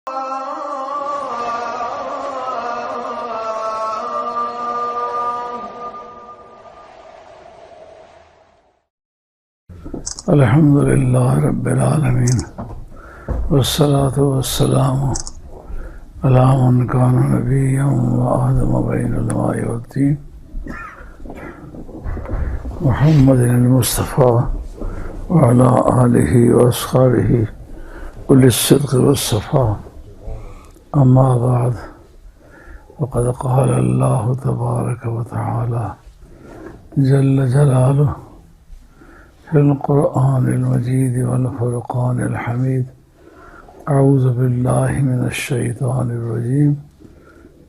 الحمد للہ رب العالمین والصلاة والسلام علی من کان نبیا وآدم بین الماء والطین محمد المصطفیٰ وعلی آلہ واصحابہ اولی الصدق والصفاء اما بعد وقد قال اللہ تبارک وتعالی جل جلالہ في القرآن المجيد والفرقان الحميد أعوذ بالله من الشيطان الرجيم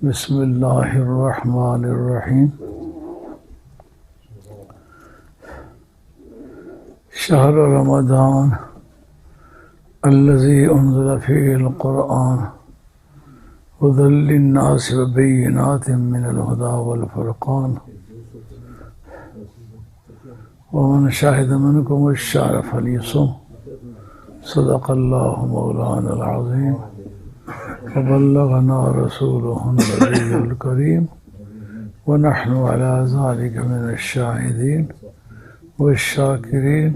بسم الله الرحمن الرحيم شهر رمضان الذي أنزل فيه القرآن هدى للناس وبينات من الهدى والفرقان ومن شهد منكم الشهر فليصم صدق الله مولانا العظيم وبلغنا رسوله النبي الكريم ونحن على ذلك من الشاهدين والشاكرين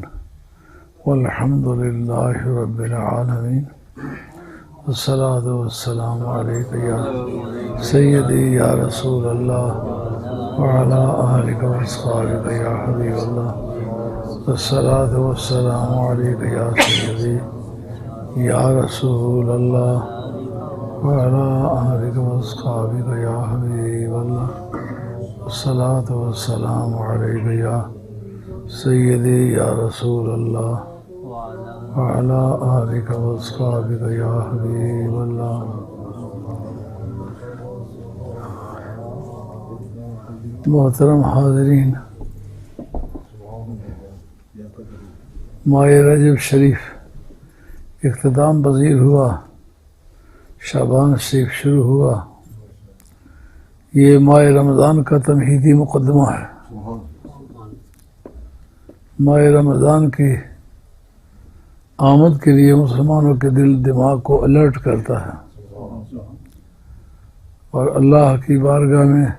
والحمد لله رب العالمين والصلاة والسلام عليك يا سيدي يا رسول الله وعلى آلك وأصحابك يا حبيب الله والصلاة والسلام عليك يا سيدي يا رسول الله وعلى آلك وأصحابك يا حبيب الله والصلاة والسلام عليك يا سيدي يا رسول الله وعلى آلك وأصحابك يا حبيب الله. محترم حاضرین، ماہ رجب شریف اختتام پذیر ہوا، شعبان شریف شروع ہوا۔ یہ ماہ رمضان کا تمہیدی مقدمہ ہے۔ ماہ رمضان کی آمد کے لیے مسلمانوں کے دل دماغ کو الرٹ کرتا ہے، اور اللہ کی بارگاہ میں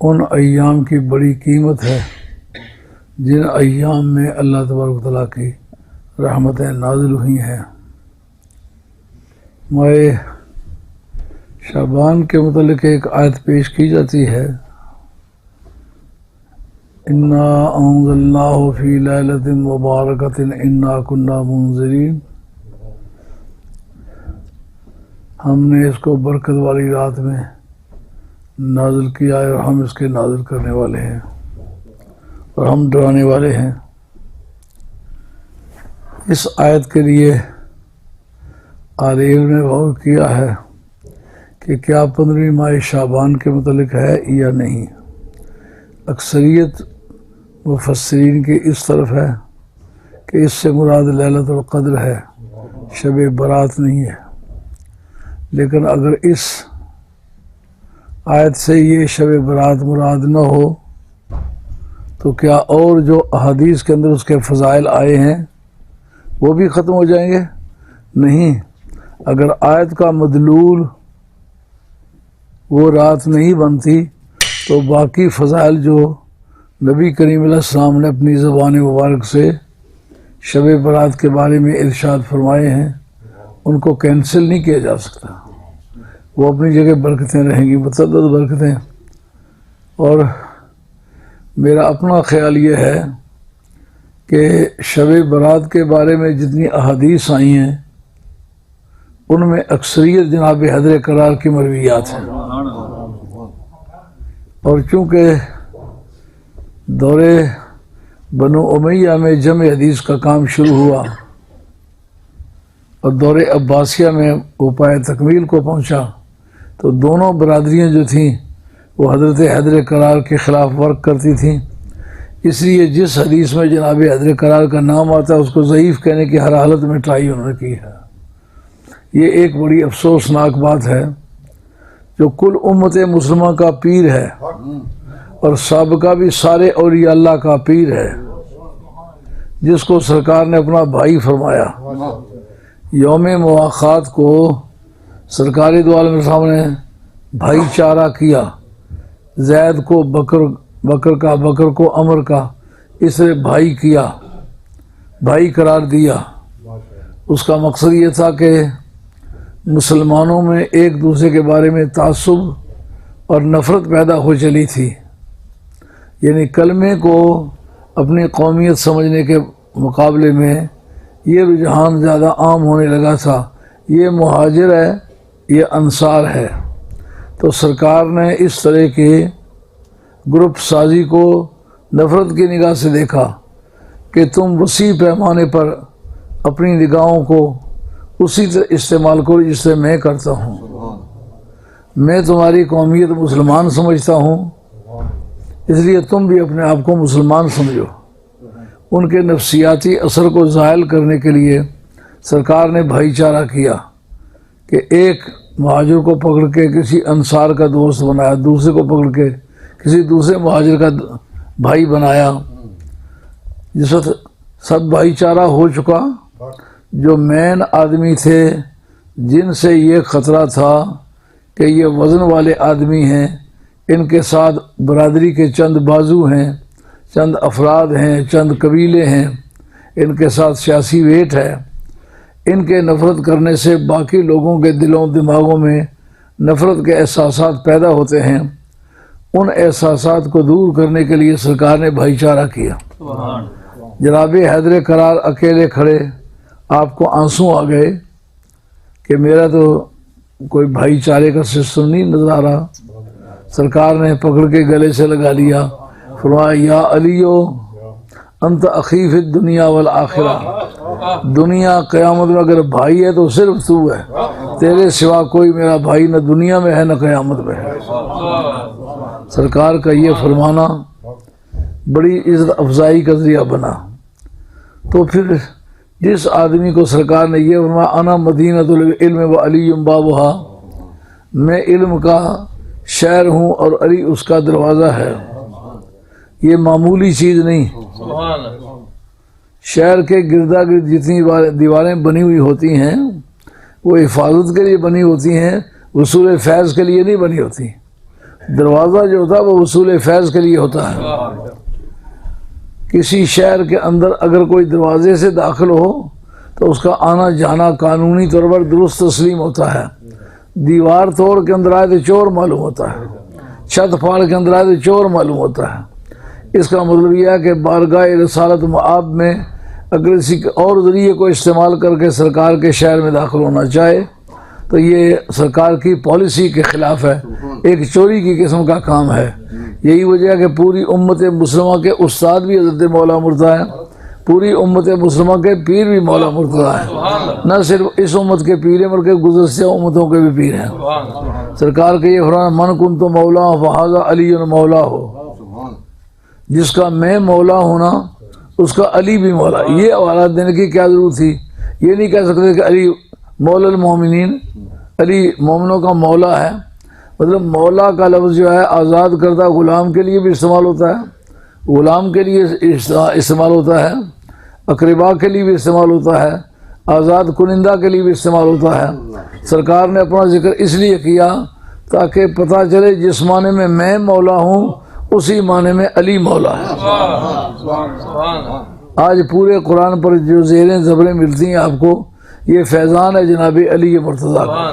ان ایام کی بڑی قیمت ہے جن ایام میں اللہ تبارک و تعالیٰ کی رحمتیں نازل ہوئی ہیں۔ ماہ شعبان کے متعلق ایک آیت پیش کی جاتی ہے، اِنَّا أَنزَلْنَاهُ فِي لَيْلَةٍ مُبَارَكَةٍ إِنَّا كُنَّا مُنذِرِينَ۔ ہم نے اس کو برکت والی رات میں نازل کیا ہے، اور ہم اس کے نازل کرنے والے ہیں، اور ہم ڈرانے والے ہیں۔ اس آیت کے لیے اہل علم نے غور کیا ہے کہ کیا 15ویں ماہ شعبان کے متعلق ہے یا نہیں۔ اکثریت مفسرین کی اس طرف ہے کہ اس سے مراد لیلۃ القدر ہے، شب برات نہیں ہے۔ لیکن اگر اس آیت سے یہ شب برات مراد نہ ہو تو کیا اور جو احادیث کے اندر اس کے فضائل آئے ہیں وہ بھی ختم ہو جائیں گے؟ نہیں۔ اگر آیت کا مدلول وہ رات نہیں بنتی تو باقی فضائل جو نبی کریم علیہ السلام نے اپنی زبان مبارک سے شب برات کے بارے میں ارشاد فرمائے ہیں ان کو کینسل نہیں کیا جا سکتا، وہ اپنی جگہ برکتیں رہیں گی، متعدد برکتیں۔ اور میرا اپنا خیال یہ ہے کہ شب برات کے بارے میں جتنی احادیث آئی ہیں ان میں اکثریت جناب حضر قرار کی مرویات ہیں، اور چونکہ دور بنو امیہ میں جمع حدیث کا کام شروع ہوا اور دور عباسیہ میں وہ پائے تکمیل کو پہنچا، تو دونوں برادریاں جو تھیں وہ حضرت حیدر قرار کے خلاف ورک کرتی تھیں۔ اس لیے جس حدیث میں جناب حیدر قرار کا نام آتا ہے اس کو ضعیف کہنے کی ہر حالت میں ٹرائی انہوں نے کی ہے۔ یہ ایک بڑی افسوسناک بات ہے۔ جو کل امت مسلمہ کا پیر ہے اور سابقہ بھی سارے اولیاء اللہ کا پیر ہے، جس کو سرکار نے اپنا بھائی فرمایا، یوم مواخات کو سرکاری دو عالم صاحب نے بھائی چارہ کیا، زید کو بکر کا، بکر کو عمر کا، اسے بھائی کیا، بھائی قرار دیا۔ اس کا مقصد یہ تھا کہ مسلمانوں میں ایک دوسرے کے بارے میں تعصب اور نفرت پیدا ہو چلی تھی، یعنی کلمے کو اپنی قومیت سمجھنے کے مقابلے میں یہ رجحان زیادہ عام ہونے لگا تھا، یہ مہاجر ہے، یہ انصار ہے۔ تو سرکار نے اس طرح کے گروپ سازی کو نفرت کی نگاہ سے دیکھا کہ تم وسیع پیمانے پر اپنی نگاہوں کو اسی طرح استعمال کرو جس سے میں کرتا ہوں۔ میں تمہاری قومیت مسلمان سمجھتا ہوں، اس لیے تم بھی اپنے آپ کو مسلمان سمجھو۔ ان کے نفسیاتی اثر کو زائل کرنے کے لیے سرکار نے بھائی چارہ کیا کہ ایک مہاجر کو پکڑ کے کسی انصار کا دوست بنایا، دوسرے کو پکڑ کے کسی دوسرے مہاجر کا بھائی بنایا۔ جس وقت سب بھائی چارہ ہو چکا، جو مین آدمی تھے جن سے یہ خطرہ تھا کہ یہ وزن والے آدمی ہیں، ان کے ساتھ برادری کے چند بازو ہیں، چند افراد ہیں، چند قبیلے ہیں، ان کے ساتھ سیاسی ویٹ ہے، ان کے نفرت کرنے سے باقی لوگوں کے دلوں دماغوں میں نفرت کے احساسات پیدا ہوتے ہیں۔ ان احساسات کو دور کرنے کے لیے سرکار نے بھائی چارہ کیا۔ جناب حیدر قرار اکیلے کھڑے، آپ کو آنسو آ گئے کہ میرا تو کوئی بھائی چارے کا سسٹم نہیں نظر آ رہا۔ سرکار نے پکڑ کے گلے سے لگا لیا، فرمایا یا علیو انت اخی فی الدنیا والآخرہ، دنیا قیامت میں اگر بھائی ہے تو صرف تو ہے، تیرے سوا کوئی میرا بھائی نہ دنیا میں ہے نہ قیامت میں ہے۔ سرکار کا یہ فرمانا بڑی عزت افزائی کا ذریعہ بنا۔ تو پھر جس آدمی کو سرکار نے یہ فرمایا انا مدینۃ العلم و علی بابھا، میں علم کا شہر ہوں اور علی اس کا دروازہ ہے، یہ معمولی چیز نہیں۔ شہر کے گردا گرد جتنی دیواریں بنی ہوئی ہوتی ہیں وہ حفاظت کے لیے بنی ہوتی ہیں، وصول فیض کے لیے نہیں بنی ہوتی۔ دروازہ جو ہوتا ہے وہ وصول فیض کے لیے ہوتا ہے۔ کسی شہر کے اندر اگر کوئی دروازے سے داخل ہو تو اس کا آنا جانا قانونی طور پر درست تسلیم ہوتا ہے۔ دیوار توڑ کے اندر آئے تو چور معلوم ہوتا ہے، چھت پھاڑ کے اندر آئے تو چور معلوم ہوتا ہے۔ اس کا مطلب یہ ہے کہ بارگاہ رسالت مآب میں اگر کسی اور ذریعے کو استعمال کر کے سرکار کے شہر میں داخل ہونا چاہے تو یہ سرکار کی پالیسی کے خلاف ہے، ایک چوری کی قسم کا کام ہے۔ یہی وجہ ہے کہ پوری امت مسلمہ کے استاد بھی حضرت مولا مرتضیٰ ہیں، پوری امت مسلمہ کے پیر بھی مولا مرتضیٰ ہیں، نہ صرف اس امت کے پیر ہیں بلکہ گزشتہ امتوں کے بھی پیر ہیں۔ سرکار کے یہ فرمان من کنت مولا فہذا علی مولا ہو، جس کا میں مولا ہونا اس کا علی بھی مولا۔ یہ حوالہ دینے کی کیا ضرورت تھی؟ یہ نہیں کہہ سکتے کہ علی مولا المومنین، علی مومنوں کا مولا ہے۔ مطلب مولا کا لفظ جو ہے آزاد کردہ غلام کے لیے بھی استعمال ہوتا ہے، غلام کے لیے استعمال ہوتا ہے، اقربا کے لیے بھی استعمال ہوتا ہے، آزاد کنندہ کے لیے بھی استعمال ہوتا ہے۔ سرکار نے اپنا ذکر اس لیے کیا تاکہ پتہ چلے جس معنی میں مولا ہوں اسی معنی میں علی مولا ہے۔ آج پورے قرآن پر جو زیریں زبریں ملتی ہیں آپ کو، یہ فیضان ہے جناب علی مرتضیٰ کا،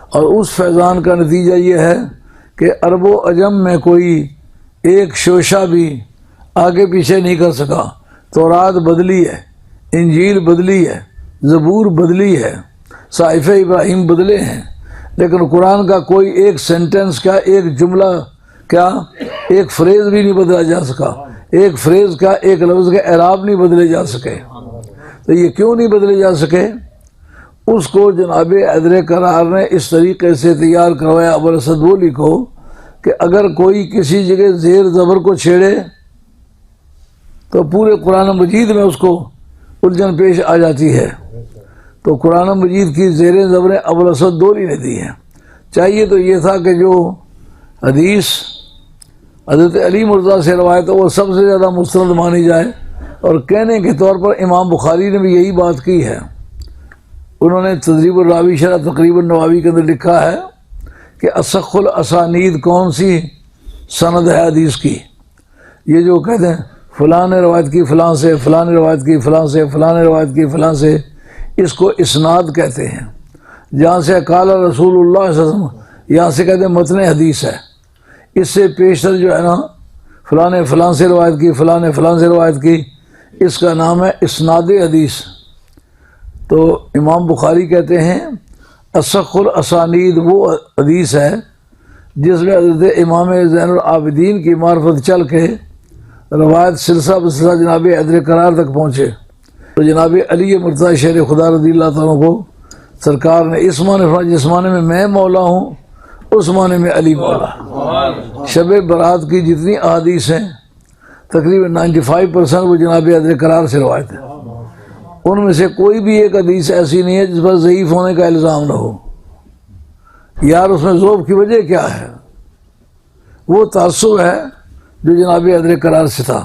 اور اس فیضان کا نتیجہ یہ ہے کہ عرب و عجم میں کوئی ایک شوشہ بھی آگے پیچھے نہیں کر سکا۔ تورات بدلی ہے، انجیل بدلی ہے، زبور بدلی ہے، صحیفہ ابراہیم بدلے ہیں، لیکن قرآن کا کوئی ایک سینٹنس کا، ایک جملہ کیا، ایک فریز بھی نہیں بدلا جا سکا، ایک فریز کا، ایک لفظ کے اعراب نہیں بدلے جا سکے۔ تو یہ کیوں نہیں بدلے جا سکے؟ اس کو جناب حیدر قرار نے اس طریقے سے تیار کروایا ابوالاسد بولی کو کہ اگر کوئی کسی جگہ زیر زبر کو چھیڑے تو پورے قرآن مجید میں اس کو الجھن پیش آ جاتی ہے۔ تو قرآن مجید کی زیر زبریں ابوالاسد بولی نے دی ہیں۔ چاہیے تو یہ تھا کہ جو حدیث حضرت علی مرتضیٰ سے روایت ہے وہ سب سے زیادہ مستند مانی جائے، اور کہنے کے طور پر امام بخاری نے بھی یہی بات کی ہے انہوں نے تدریب الراوی شرح تقریب النووی کے اندر لکھا ہے کہ اصح الاسانید کون سی سند ہے حدیث کی؟ یہ جو کہتے ہیں فلاں نے روایت کی فلاں سے، فلاں نے روایت کی فلاں سے، فلاں نے روایت کی فلاں سے، اس کو اسناد کہتے ہیں۔ جہاں سے قال رسول اللہ صلی اللہ علیہ وسلم، یہاں سے کہتے ہیں متن حدیث ہے۔ اس سے پیشتر جو ہے نا فلاں نے فلاں سے روایت کی، فلاں نے فلاں سے روایت کی، اس کا نام ہے اسناد حدیث۔ تو امام بخاری کہتے ہیں اصح الاسانید وہ حدیث ہے جس میں حضرت امام زین العابدین کی معرفت چل کے روایت سلسلہ بسلسلہ جناب حیدر قرار تک پہنچے۔ تو جناب علی مرتضیٰ شیر خدا رضی اللہ تعالیٰ کو سرکار نے اس معنی فرمایا جس معنی میں میں مولا ہوں اس معنی میں علی مولا۔ شب برات کی جتنی احادیث ہیں تقریباً 95% وہ جناب حیدر قرار سے روایت ہے۔ ان میں سے کوئی بھی ایک حدیث ایسی نہیں ہے جس پر ضعیف ہونے کا الزام نہ ہو۔ یار اس میں ذوب کی وجہ کیا ہے؟ وہ تعصب ہے جو جناب حیدر قرار سے تھا۔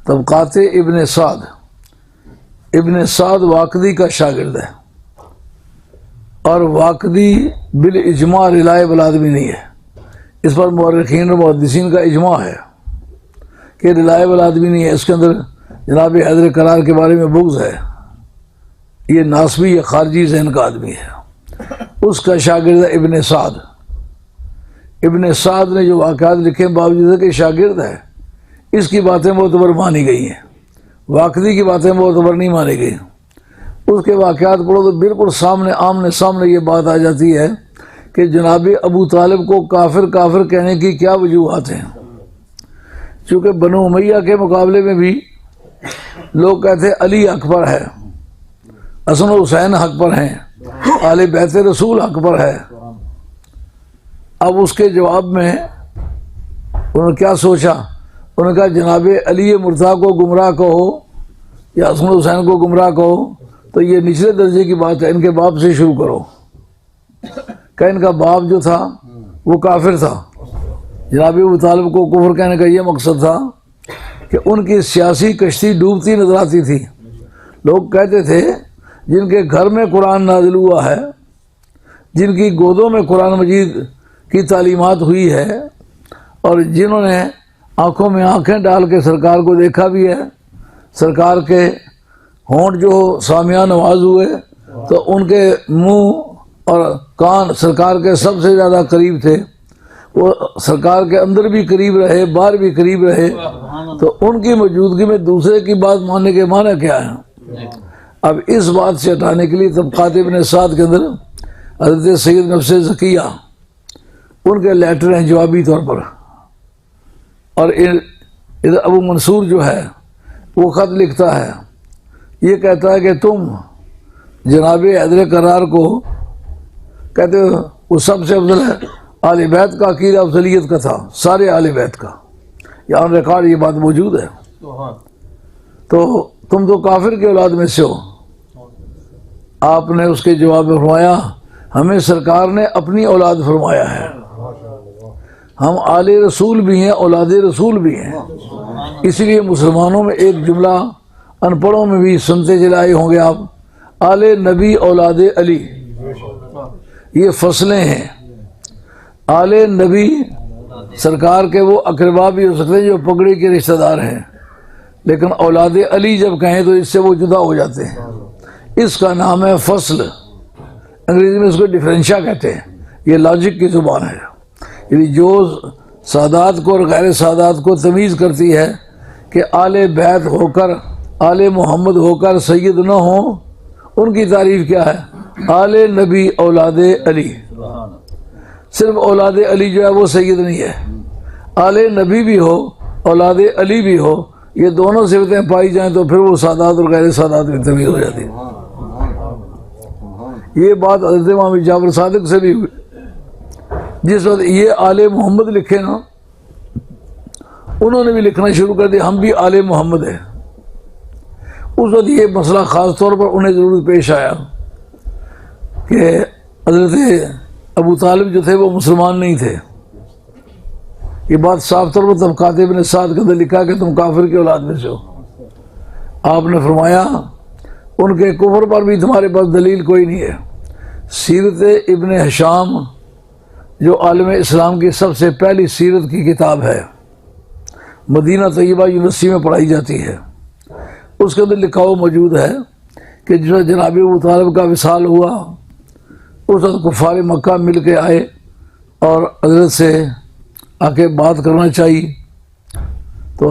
طبقات ابن سعد، ابن سعد واقدی کا شاگرد ہے، اور واقدی بالاجماع ریلائبل آدمی نہیں ہے۔ اس پر مورخین اور محدثین کا اجماع ہے کہ ریلائبل آدمی نہیں ہے۔ اس کے اندر جناب حیدر قرار کے بارے میں بغض ہے، یہ ناسبی یا خارجی ذہن کا آدمی ہے۔ اس کا شاگرد ہے ابن سعد۔ ابن سعد نے جو واقعات لکھے باوجود کہ شاگرد ہے، اس کی باتیں معتبر مانی گئی ہیں، واقعی کی باتیں معتبر نہیں مانی گئی۔ اس کے واقعات پڑھو تو بالکل سامنے آمنے سامنے یہ بات آ جاتی ہے کہ جناب ابو طالب کو کافر کافر کہنے کی کیا وجوہات ہیں۔ چونکہ بنو امیہ کے مقابلے میں بھی لوگ کہتے ہیں علی حق پر ہے، حسن و حسین حق پر ہیں، اہل بیت رسول حق پر ہے۔ اب اس کے جواب میں انہوں نے کیا سوچا؟ انہوں نے کہا جناب علی مرتضیٰ کو گمراہ کہو یا حسن و حسین کو گمراہ کہو تو یہ نچلے درجے کی بات ہے، ان کے باپ سے شروع کرو۔ کہ ان کا باپ جو تھا وہ کافر تھا۔ جناب ابو طالب کو کفر کہنے کا یہ مقصد تھا کہ ان کی سیاسی کشتی ڈوبتی نظر آتی تھی۔ لوگ کہتے تھے جن کے گھر میں قرآن نازل ہوا ہے، جن کی گودوں میں قرآن مجید کی تعلیمات ہوئی ہے، اور جنہوں نے آنکھوں میں آنکھیں ڈال کے سرکار کو دیکھا بھی ہے، سرکار کے ہونٹ جو سامیہ نواز ہوئے تو ان کے منہ اور کان سرکار کے سب سے زیادہ قریب تھے، وہ سرکار کے اندر بھی قریب رہے باہر بھی قریب رہے، تو ان کی موجودگی میں دوسرے کی بات ماننے کے معنی کیا ہے؟ اب اس بات سے ہٹانے کے لیے طبقات ابن سعد کے اندر حضرت سید نفس زکیہ ان کے لیٹر ہیں جوابی طور پر، اور ادھر ابو منصور جو ہے وہ خط لکھتا ہے، یہ کہتا ہے کہ تم جناب حیدر قرار کو کہتے ہو وہ سب سے افضل ہے، آل بیت کا عقیدہ افضلیت کا تھا، سارے آل بیت کا، یہاں ریکارڈ یہ بات موجود ہے۔ تو تم تو کافر کی اولاد میں سے ہو۔ آپ نے اس کے جواب میں فرمایا ہمیں سرکار نے اپنی اولاد فرمایا ہے، ہم آل رسول بھی ہیں اولاد رسول بھی ہیں، اس لیے مسلمانوں میں ایک جملہ ان پڑھوں میں بھی سنتے چلائے ہوں گے آپ، آل نبی اولاد علی، یہ فصلیں ہیں۔ آل نبی سرکار کے وہ اقربا بھی ہو سکتے ہیں جو پگڑی کے رشتہ دار ہیں، لیکن اولاد علی جب کہیں تو اس سے وہ جدا ہو جاتے ہیں، اس کا نام ہے فصل، انگریزی میں اس کو ڈفرینشیا کہتے ہیں، یہ لاجک کی زبان ہے، یعنی جو سادات کو اور غیر سادات کو تمیز کرتی ہے کہ آل بیت ہو کر آل محمد ہو کر سید نہ ہوں، ان کی تعریف کیا ہے؟ آل نبی اولاد علی، صرف اولاد علی جو ہے وہ سید نہیں ہے، آل نبی بھی ہو اولاد علی بھی ہو، یہ دونوں صفتیں پائی جائیں تو پھر وہ سادات اور غیر سادات کی تمیز ہو جاتی ہے۔ یہ بات حضرت امام جعفر صادق سے بھی ہوئی، جس وقت یہ آل محمد لکھے نا انہوں نے بھی لکھنا شروع کر دیا ہم بھی آل محمد ہیں۔ اس وقت یہ مسئلہ خاص طور پر انہیں ضرور پیش آیا کہ حضرت ابو طالب جو تھے وہ مسلمان نہیں تھے، یہ بات صاف طور پر طبقات ابن سعد کے اندر لکھا کہ تم کافر کی اولاد میں سے ہو۔ آپ نے فرمایا ان کے کفر پر بھی تمہارے پاس دلیل کوئی نہیں ہے۔ سیرت ابن ہشام جو عالم اسلام کی سب سے پہلی سیرت کی کتاب ہے، مدینہ طیبہ یونیورسٹی میں پڑھائی جاتی ہے، اس کے اندر لکھا ہوا موجود ہے کہ جو جناب ابو طالب کا وصال ہوا اس وقت کفار مکہ مل کے آئے اور حضرت سے آ کے بات کرنا چاہیے، تو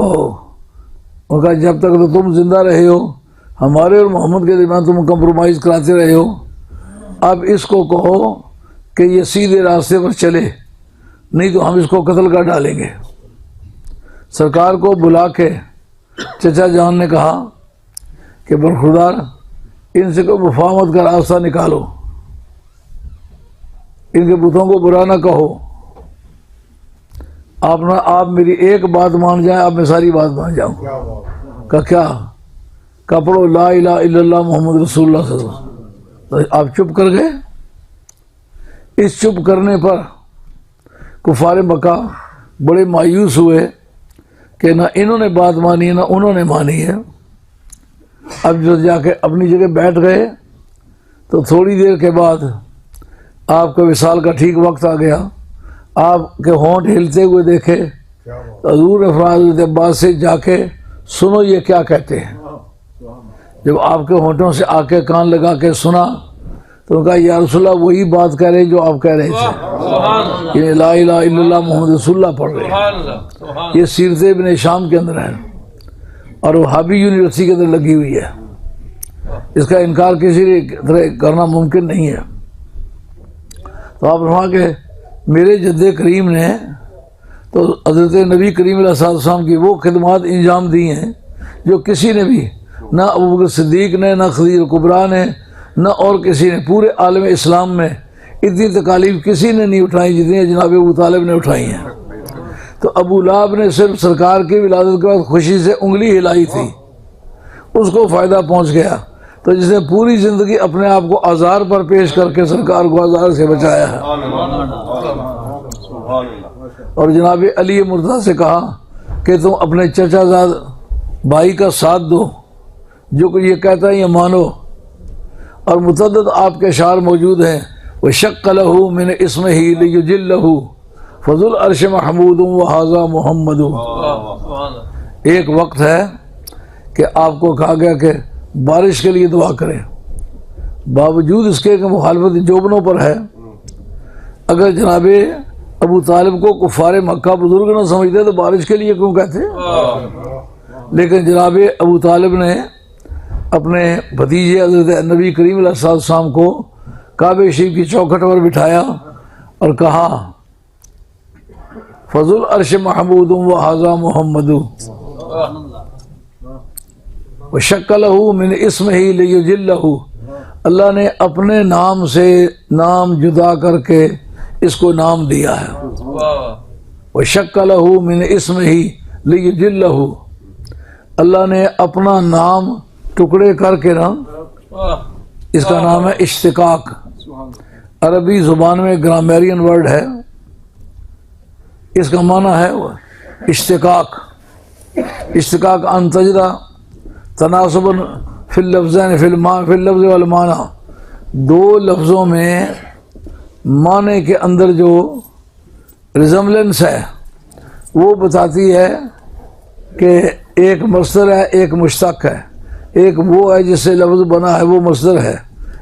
ان کا جب تک تو تم زندہ رہے ہو ہمارے اور محمد کے درمیان تم کمپرومائز کراتے رہے ہو، اب اس کو کہو کہ یہ سیدھے راستے پر چلے، نہیں تو ہم اس کو قتل کر ڈالیں گے۔ سرکار کو بلا کے چچا جان نے کہا کہ برخوردار ان سے کوئی مفاہمت کا راستہ نکالو، ان کے بتوں کو برا نہ کہو، آپ میری ایک بات مان جائیں، آپ میں ساری بات مان جاؤں۔ کہ کیا؟ پڑھو لا الہ الا اللہ محمد رسول اللہ صلی اللہ علیہ وسلم۔ آپ چپ کر گئے۔ اس چپ کرنے پر کفار مکہ بڑے مایوس ہوئے کہ نہ انہوں نے بات مانی ہے نہ انہوں نے مانی ہے۔ اب جو جا کے اپنی جگہ بیٹھ گئے تو تھوڑی دیر کے بعد آپ کا وصال کا ٹھیک وقت آ گیا، آپ کے ہونٹ ہلتے ہوئے دیکھے تو حضور نے فرمایا حضرت عباس سے جا کے سنو یہ کیا کہتے ہیں۔ جب آپ کے ہونٹوں سے آ کے کان لگا کے سنا تو انہوں نے کہا یا رسول اللہ وہی بات کہہ رہے جو آپ کہہ رہے تھے، یہ لا الہ الا اللہ محمد رسول اللہ پڑھ رہے ہیں۔ یہ سیرت ابن ہشام کے اندر ہے اور وہابی یونیورسٹی کے اندر لگی ہوئی ہے، اس کا انکار کسی طرح کرنا ممکن نہیں ہے۔ تو آپ فرما کہ میرے جد کریم نے تو حضرت نبی کریم علیہ السلام کی وہ خدمات انجام دی ہیں جو کسی نے بھی، نہ ابوبکر صدیق نے، نہ خدیجہ کبریٰ نے، نہ اور کسی نے، پورے عالم اسلام میں اتنی تکالیف کسی نے نہیں اٹھائی جتنی جناب ابو طالب نے اٹھائی ہیں۔ تو ابو لہب نے صرف سرکار کی ولادت کے بعد خوشی سے انگلی ہلائی تھی، اس کو فائدہ پہنچ گیا، تو جس نے پوری زندگی اپنے آپ کو آزار پر پیش کر کے سرکار کو آزار سے بچایا ہے۔ اور جناب علی مرتضیٰ سے کہا کہ تم اپنے چچا زاد بھائی کا ساتھ دو، جو کہ یہ کہتا ہے یہ مانو، اور متعدد آپ کے اشعار موجود ہیں، وَشَقَّ لَهُ مِنْ اسْمِهِ لِيُجِلَّهُ فَذُو الْعَرْشِ مَحْمُودٌ وَهَذَا مُحَمَّدٌ۔ ایک وقت ہے کہ آپ کو کہا گیا کہ بارش کے لیے دعا کریں، باوجود اس کے کہ مخالفت جوبنوں پر ہے۔ اگر جناب ابو طالب کو کفار مکہ بزرگ نہ سمجھتے تو بارش کے لیے کیوں کہتے؟ لیکن جناب ابو طالب نے اپنے بھتیجے حضرت نبی کریم علیہ السلام کو کعبہ شریف کی چوکھٹ پر بٹھایا اور کہا فضل العرش محمود وہذا محمد وشق له من اسمہ لیجلہ۔ اللہ نے اپنے نام سے نام جدا کر کے اس کو نام دیا ہے، وشق له من اسمہ لیجلہ۔ اللہ نے اپنا نام ٹکڑے کر کے نا، اس کا نام ہے اشتقاق، عربی زبان میں گرامیرین ورڈ ہے، اس کا معنی ہے اشتقاق۔ اشتقاق ان تجدہ تناسباً فی اللفظین فی اللفظ والمعنی، دو لفظوں میں معنی کے اندر جو ریزمبلنس ہے وہ بتاتی ہے کہ ایک مصدر ہے ایک مشتق ہے، ایک وہ ہے جس سے لفظ بنا ہے وہ مصدر ہے،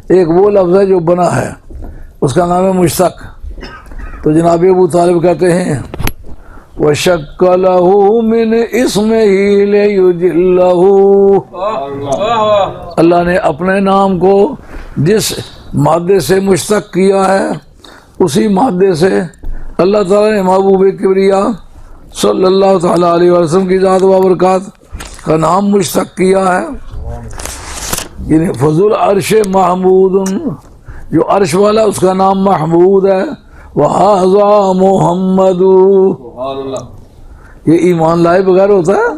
ایک وہ لفظ ہے جو بنا ہے اس کا نام ہے مشتق۔ تو جناب ابو طالب کہتے ہیں وَشَقَّ لَهُ مِنْ اسْمِهِ لِيُجِلَّهُ۔ اللہ نے اپنے نام کو جس مادے سے مشتق کیا ہے اسی مادے سے اللہ تعالیٰ نے محبوب کبریا صلی اللہ تعالیٰ علیہ وسلم کی ذات و برکات کا نام مشتق کیا ہے، یعنی فضل عرش محمود، جو عرش والا اس کا نام محمود ہے، وَهَذَا مُحَمَّدُ۔ یہ ایمان لائے بغیر ہوتا ہے؟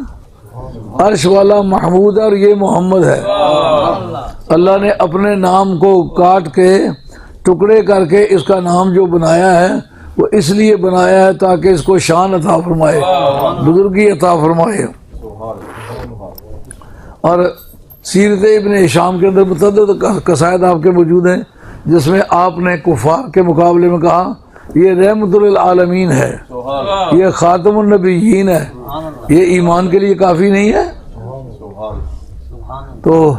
عرش والا محمود ہے اور یہ محمد ہے۔ اللہ نے اپنے نام کو کاٹ کے ٹکڑے کر کے اس کا نام جو بنایا ہے وہ اس لیے بنایا ہے تاکہ اس کو شان عطا فرمائے، بزرگی عطا فرمائے۔ اور سیرت ابن ہشام کے اندر متعدد قصائد آپ کے موجود ہیں جس میں آپ نے کفار کے مقابلے میں کہا یہ رحمت للعالمین ہے، یہ خاتم النبیین ہے، یہ ایمان کے لیے کافی نہیں ہے؟ تو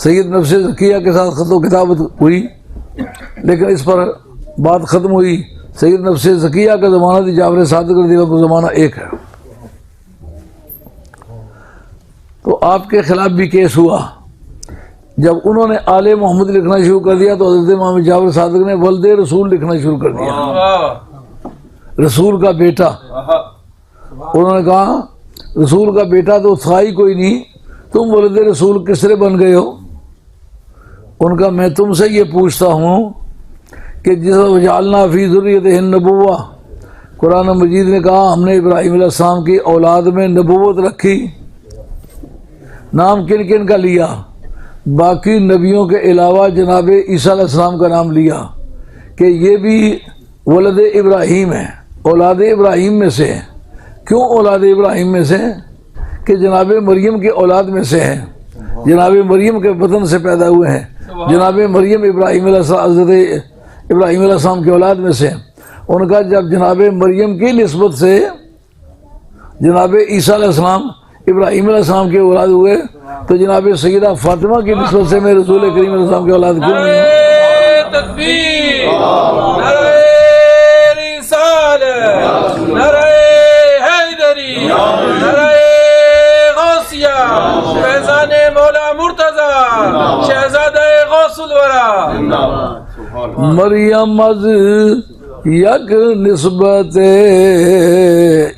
سید نفس زکیہ کے ساتھ خط و کتابت ہوئی، لیکن اس پر بات ختم ہوئی۔ سید نفس زکیہ کا زمانہ تھی، جعفر صادق رضی اللہ عنہ کا زمانہ ایک ہے۔ تو آپ کے خلاف بھی کیس ہوا، جب انہوں نے آل محمد لکھنا شروع کر دیا تو حضرت امام جعفر صادق نے ولد رسول لکھنا شروع کر دیا، رسول کا بیٹا۔ انہوں نے کہا رسول کا بیٹا تو تھا ہی کوئی نہیں، تم ولد رسول کس طرح بن گئے ہو؟ ان کا میں تم سے یہ پوچھتا ہوں کہ جس وجعلنا فی ذریتہ النبوہ، قرآن مجید نے کہا ہم نے ابراہیم علیہ السلام کی اولاد میں نبوت رکھی، نام کن کن کا لیا؟ باقی نبیوں کے علاوہ جناب عیسیٰ علیہ السلام کا نام لیا کہ یہ بھی ولد ابراہیم ہے، اولاد ابراہیم میں سے ہیں۔ کیوں اولاد ابراہیم میں سے ہیں؟ کہ جناب مریم کی اولاد میں سے ہیں، جناب مریم کے بطن سے پیدا ہوئے ہیں، جناب مریم ابراہیم علیہ السلام، حضرت ابراہیم علیہ السلام کی اولاد میں سے ہیں۔ ان کا جب جناب مریم کی نسبت سے جناب عیسیٰ علیہ السلام ابراہیم علیہ السلام کے اولاد ہوئے تو جناب سیدہ فاطمہ کی نسبت سے میں رسول کریم علیہ السلام کے اولاد کیوں نہیں ہوں؟ تکبیر، نعرہ رسالت، نعرہ حیدری، نعرہ غوثیہ، فیضان مولا مرتضی، شہزادہ غوث الورا۔ مریم از یک نسبت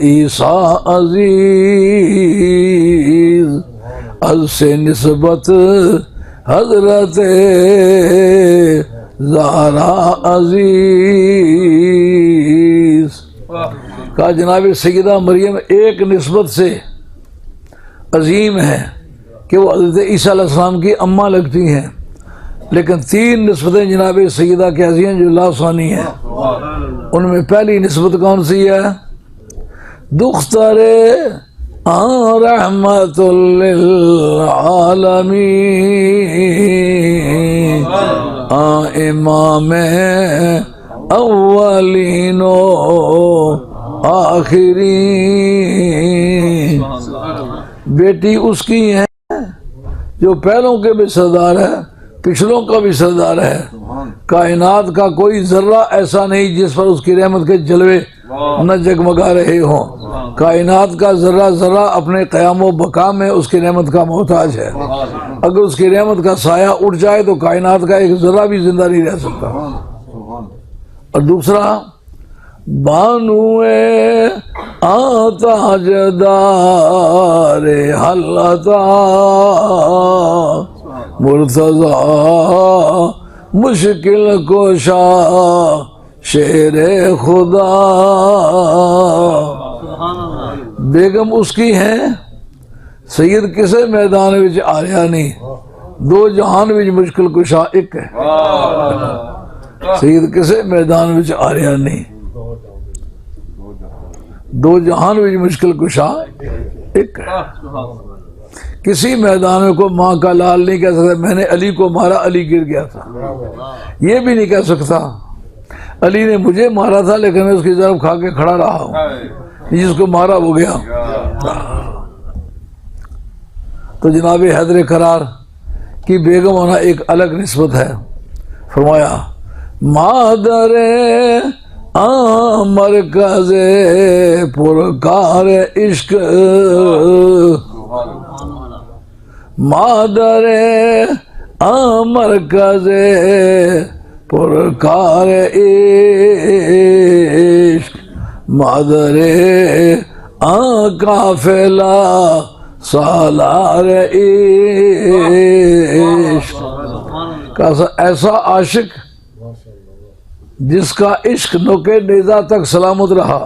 عیسیٰ عزیز، از سے نسبت حضرت زہرا عزیز۔ کہا جناب سیدہ مریم ایک نسبت سے عظیم ہے کہ وہ حضرت عیسیٰ علیہ السلام کی اماں لگتی ہیں، لیکن تین نسبتیں جناب سیدہ کے عظیم جو لا ثانی ہیں۔ ان میں پہلی نسبت کون سی ہے؟ دختر رحمت للعالمین، امام اولین و آخرین۔ بیٹی اس کی ہے جو پہلوں کے بھی سردار ہے، پچھلوں کا بھی سردار ہے۔ کائنات کا کوئی ذرہ ایسا نہیں جس پر اس کی رحمت کے جلوے نہ جگمگا رہے ہوں۔ کائنات کا ذرہ ذرہ اپنے قیام و بقا میں اس کی رحمت کا محتاج ہے۔ اگر اس کی رحمت کا سایہ اٹھ جائے تو کائنات کا ایک ذرہ بھی زندہ نہیں رہ سکتا۔ اور دوسرا، بانوے تاجدار حلتا مرتضی مشکل کوشا شیر خدا۔ بیگم اس کی ہیں، سید کسے میدان وچ آریا نہیں، دو جہان وچ مشکل کشا ایک ہے۔ سید کسے میدان وچ آریا نہیں، دو جہان وچ مشکل کشا ایک ہے۔ کسی میدان میں کوئی ماں کا لال نہیں کہہ سکتا میں نے علی کو مارا علی گر گیا تھا، یہ بھی نہیں کہہ سکتا علی نے مجھے مارا تھا لیکن میں اس کی ضرب کھا کے کھڑا رہا ہوں، جس کو مارا وہ گیا۔ تو جناب حیدر کرار کی بیگم ہونا ایک الگ نسبت ہے۔ فرمایا مادر مرکز پرکار عشق، مادر مرکز پرکار عشق، مادر قافلہ سالار عشق۔ ایسا عاشق جس کا عشق نوکے نیزہ تک سلامت رہا۔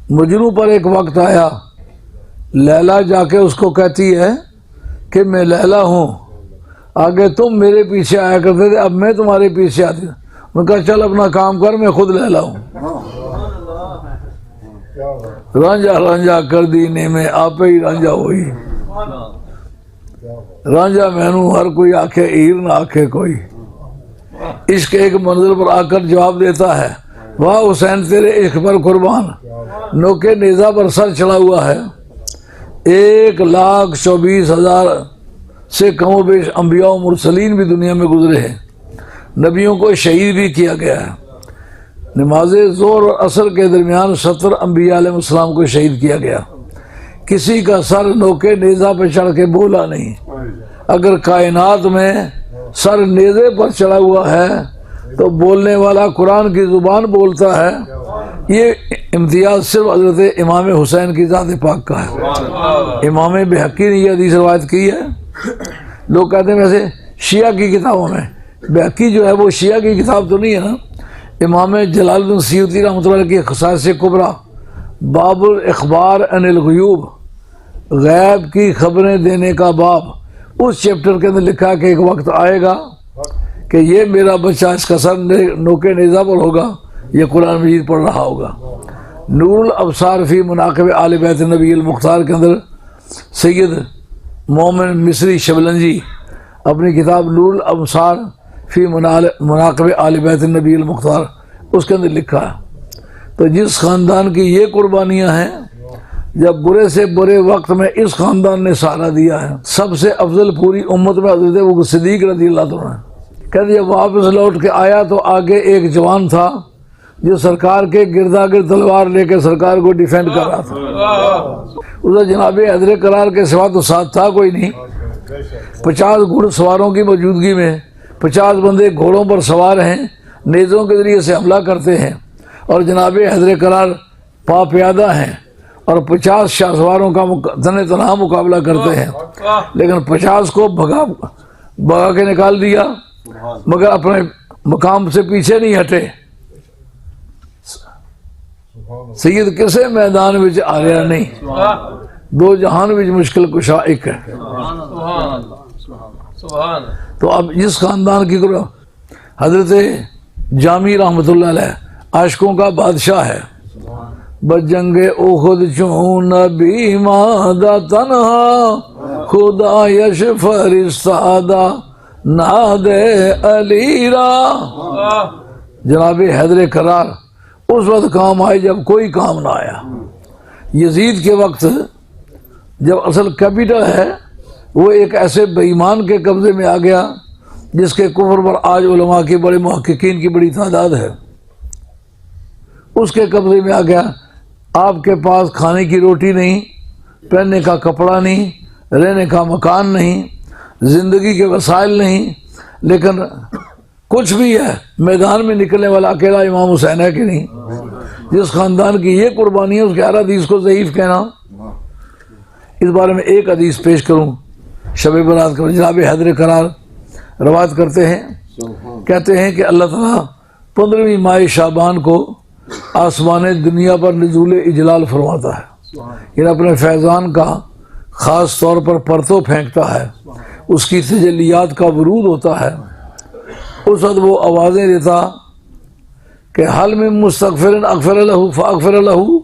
مجنوں پر ایک وقت آیا، لیلا جا کے اس کو کہتی ہے کہ میں لیلا ہوں، آگے تم میرے پیچھے آیا کرتے تھے، اب میں تمہارے پیچھے آتی ہوں۔ انہوں نے کہا چل اپنا کام کر، میں خود لیلا ہوں۔ رانجھا رانجھا کر دینے میں آپ ہی رانجھا ہوئی رانجھا مینو ہر کوئی آنکھے ہیر نہ آنکھے کوئی عشق ایک منزل پر آ کر جواب دیتا ہے واہ حسین تیرے عشق پر قربان نوکے نیزہ پر سر چڑھا ہوا ہے 1,24,000 سے کم و بیش انبیاء و مرسلین بھی دنیا میں گزرے ہیں نبیوں کو شہید بھی کیا گیا ہے نماز ظہر اور عصر کے درمیان 70 انبیاء علیہ السلام کو شہید کیا گیا کسی کا سر نوکے نیزہ پہ چڑھ کے بولا نہیں اگر کائنات میں سر نیزے پر چڑھا ہوا ہے تو بولنے والا قرآن کی زبان بولتا ہے یہ امتیاز صرف حضرت امام حسین کی ذات پاک کا ہے امام بحقی نے یہ حدیث روایت کی ہے لوگ کہتے ہیں ویسے شیعہ کی کتابوں میں بحقی جو ہے وہ شیعہ کی کتاب تو نہیں ہے نا امام جلال الدین سیوطی رحمۃ اللہ کی خصائص کبریٰ باب الاخبار عن الغیوب غیب کی خبریں دینے کا باب اس چیپٹر کے اندر لکھا کہ ایک وقت آئے گا کہ یہ میرا بچہ اس کا سر نوکے نیزہ پر ہوگا یہ قرآن مجید پڑھ رہا ہوگا نور الابصار فی مناقب آل بیت نبی المختار کے اندر سید مومن مصری شبلنجی اپنی کتاب نور الابصار فی مناقب آل بیت نبی المختار اس کے اندر لکھا ہے تو جس خاندان کی یہ قربانیاں ہیں جب برے سے برے وقت میں اس خاندان نے سہارا دیا ہے سب سے افضل پوری امت میں حضرت ابو بکر صدیق رضی اللہ عنہ کہتے جب واپس لوٹ کے آیا تو آگے ایک جوان تھا جو سرکار کے گردا گرد تلوار لے کے سرکار کو ڈیفینڈ کر رہا تھا اسے جناب حیدر کرار کے سوا تو ساتھ تھا کوئی نہیں 50 گھوڑ سواروں کی موجودگی میں 50 بندے گھوڑوں پر سوار ہیں نیزوں کے ذریعے سے حملہ کرتے ہیں اور جناب حیدر کرار پا پیادہ ہیں اور 50 شاہ سواروں کا تنہا مقابلہ کرتے ہیں لیکن 50 کو بھگا کے نکال دیا مگر اپنے مقام سے پیچھے نہیں ہٹے سید کسے میدان وچ آ رہا نہیں دو جہان وچ مشکل کشا ایک ہے تو اب جس خاندان کی حضرت جامی رحمۃ اللہ علیہ عاشقوں کا بادشاہ ہے بجنگ احد چون نبی مادہ تنہا خدا یش فرستادہ ناد علی را جناب حیدر کرار اس وقت کام آئے جب کوئی کام نہ آیا یزید کے وقت جب اصل کیپٹل ہے وہ ایک ایسے بے ایمان کے قبضے میں آ گیا جس کے کفر پر آج علماء کی بڑے محققین کی بڑی تعداد ہے اس کے قبضے میں آ گیا آپ کے پاس کھانے کی روٹی نہیں پہننے کا کپڑا نہیں رہنے کا مکان نہیں زندگی کے وسائل نہیں لیکن کچھ بھی ہے میدان میں نکلنے والا اکیلا امام حسین ہے کہ نہیں جس خاندان کی یہ قربانی ہے اس کے ہر حدیث کو ضعیف کہنا اس بارے میں ایک حدیث پیش کروں شب برات کا جناب حیدر کرار روایت کرتے ہیں کہتے ہیں کہ اللہ تعالیٰ 15ویں ماہ شعبان کو آسمان دنیا پر نزول اجلال فرماتا ہے یعنی اپنے فیضان کا خاص طور پر پرتو پھینکتا ہے اس کی تجلیات کا ورود ہوتا ہے اس وقت وہ آوازیں دیتا کہ حل من مستغفر اغفر له فاغفر له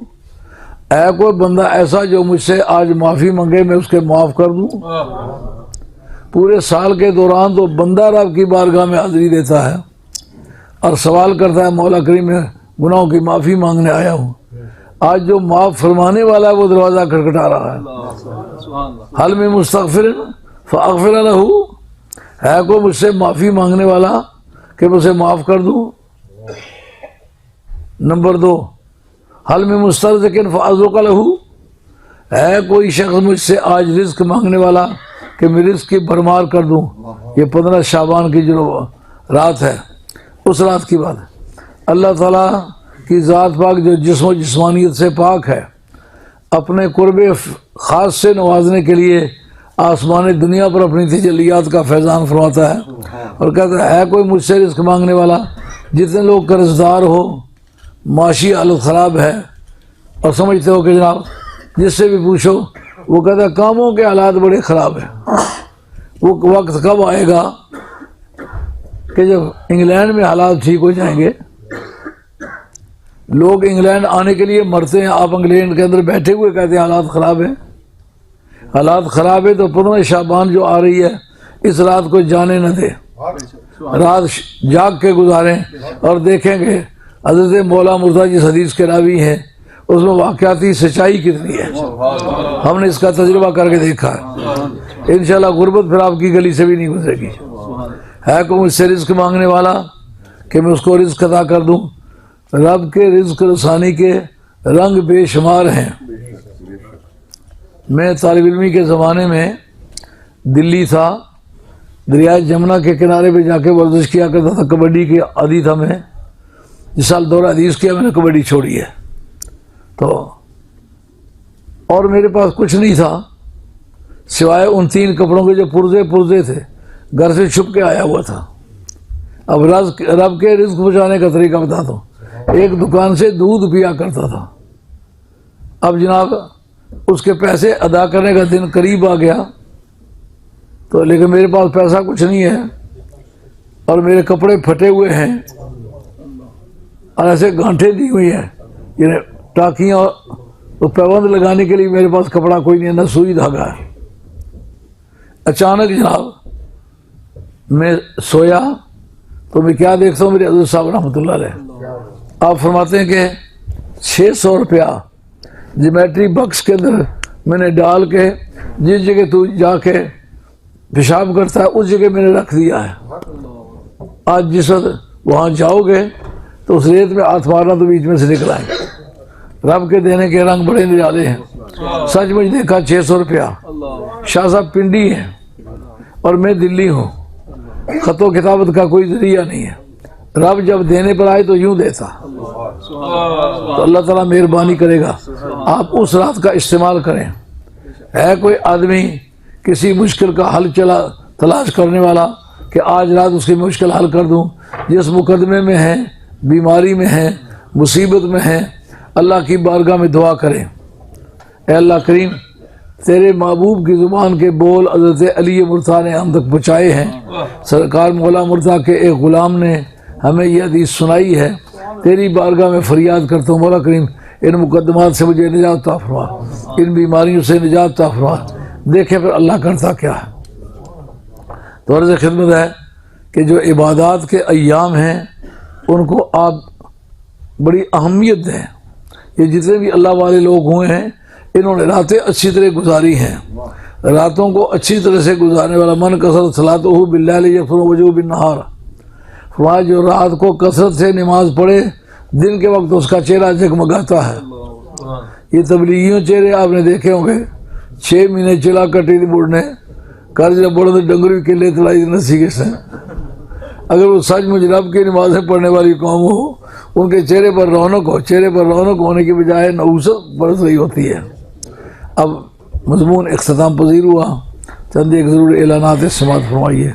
اے کوئی بندہ ایسا جو مجھ سے آج معافی منگے میں اس کے معاف کر دوں پورے سال کے دوران تو بندہ رب کی بارگاہ میں حاضری دیتا ہے اور سوال کرتا ہے مولا کریم میں گناہوں کی معافی مانگنے آیا ہوں آج جو معاف فرمانے والا ہے وہ دروازہ کھٹکھٹا رہا ہے حل من مستغفر فاغفر له ہے کوئی مجھ سے معافی مانگنے والا کہ میں اسے معاف کر دوں نمبر 2 حل میں مسترزقن فارزق له ہے کوئی شخص مجھ سے آج رزق مانگنے والا کہ میں رزق کی بھرمار کر دوں یہ 15 شعبان کی جو رات ہے اس رات کی بات ہے اللہ تعالیٰ کی ذات پاک جو جسم و جسمانیت سے پاک ہے اپنے قرب خاص سے نوازنے کے لیے آسمان دنیا پر اپنی تجلیات کا فیضان فرماتا ہے اور کہتا ہے کوئی مجھ سے رزق مانگنے والا جتنے لوگ قرض دار ہو معاشی حالت خراب ہے اور سمجھتے ہو کہ جناب جس سے بھی پوچھو وہ کہتا ہے کاموں کے حالات بڑے خراب ہیں وہ وقت کب آئے گا کہ جب انگلینڈ میں حالات ٹھیک ہو جائیں گے لوگ انگلینڈ آنے کے لیے مرتے ہیں، آپ انگلینڈ کے اندر بیٹھے ہوئے کہتے ہیں حالات خراب ہیں۔ حالات خراب ہے تو 15 شعبان جو آ رہی ہے اس رات کو جانے نہ دیں، رات جاگ کے گزاریں اور دیکھیں گے حضرت مولا مرتضیٰ جس حدیث کے راوی ہیں اس میں واقعاتی سچائی کتنی ہے، ہم نے اس کا تجربہ کر کے دیکھا ہے۔ انشاءاللہ غربت پھر آپ کی گلی سے بھی نہیں گزرے گی۔ ہے کوئی مجھ سے رزق مانگنے والا کہ میں اس کو رزق عطا کر دوں؟ رب کے رزق رسانی کے رنگ بے شمار ہیں۔ میں طالب علمی کے زمانے میں دلی تھا، دریائے جمنا کے کنارے پہ جا کے ورزش کیا کرتا تھا، کبڈی کی عادی تھا میں۔ جس سال دورہ حدیث کیا میں نے کبڈی چھوڑی ہے تو، اور میرے پاس کچھ نہیں تھا سوائے ان 3 کپڑوں کے جو پرزے تھے، گھر سے چھپ کے آیا ہوا تھا۔ اب رب کے رزق پہنچانے کا طریقہ بتاتا ہوں۔ ایک دکان سے دودھ پیا کرتا تھا، اب جناب اس کے پیسے ادا کرنے کا دن قریب آ گیا تو، لیکن میرے پاس پیسہ کچھ نہیں ہے اور میرے کپڑے پھٹے ہوئے ہیں اور ایسے گانٹھیں دی ہوئی ہیں، یعنی ٹاکیاں اور پیبند لگانے کے لیے میرے پاس کپڑا کوئی نہیں ہے، نہ سوئی دھاگا ہے۔ اچانک جناب میں سویا تو میں کیا دیکھتا ہوں، میرے حضرت صاحب رحمۃ اللہ علیہ آپ فرماتے ہیں کہ 600 روپیہ جیمیٹری باکس کے اندر میں نے ڈال کے جس جگہ تو جا کے پیشاب کرتا ہے اس جگہ میں نے رکھ دیا ہے۔ آج جس وقت وہاں جاؤ گے تو اس ریت میں ہاتھ مارنا تو بیچ میں سے نکل آئے گا۔ رب کے دینے کے رنگ بڑے نرالے ہیں۔ سچ مجھ دیکھا 600 روپیہ، شاہ صاحب پنڈی ہیں اور میں دلی ہوں، خط و کتابت کا کوئی ذریعہ نہیں ہے۔ رب جب دینے پر آئے تو یوں دیتا، تو اللہ تعالیٰ مہربانی کرے گا۔ آپ اس رات کا استعمال کریں۔ ہے کوئی آدمی کسی مشکل کا حل تلاش کرنے والا کہ آج رات اس کی مشکل حل کر دوں؟ جس مقدمے میں ہے، بیماری میں ہے، مصیبت میں ہے، اللہ کی بارگاہ میں دعا کریں۔ اے اللہ کریم، تیرے محبوب کی زبان کے بول حضرت علی مرتضیٰ نے ہم تک پہنچائے ہیں۔ سرکار مولا مرتضیٰ کے ایک غلام نے ہمیں یہ حدیث سنائی ہے۔ تیری بارگاہ میں فریاد کرتا ہوں مولا کریم، ان مقدمات سے مجھے نجات عطا فرما، ان بیماریوں سے نجات عطا فرما۔ دیکھیں پھر اللہ کرتا کیا ہے۔ تو عرض خدمت ہے کہ جو عبادات کے ایام ہیں ان کو آپ بڑی اہمیت دیں۔ یہ جتنے بھی اللہ والے لوگ ہوئے ہیں انہوں نے راتیں اچھی طرح گزاری ہیں۔ راتوں کو اچھی طرح سے گزارنے والا من کثرت صلاتہ باللیل یغفر وجهه بالنہار، فرمایا جو رات کو کثرت سے نماز پڑھے دن کے وقت اس کا چہرہ جگمگاتا ہے۔ یہ تبلیغیوں چہرے آپ نے دیکھے ہوں گے، 6 مہینے چلا کٹی دی بڑھنے کر جب بڑھنے ڈنگری کے لیے تلائی نسی کے سے۔ اگر وہ سچ مجھ رب کی نمازیں پڑھنے والی قوم ہو، ان کے چہرے پر رونق ہونے کی بجائے نحوست برس رہی ہوتی ہے۔ اب مضمون اختتام پذیر ہوا، چند ایک ضرور اعلانات سماعت فرمائیے۔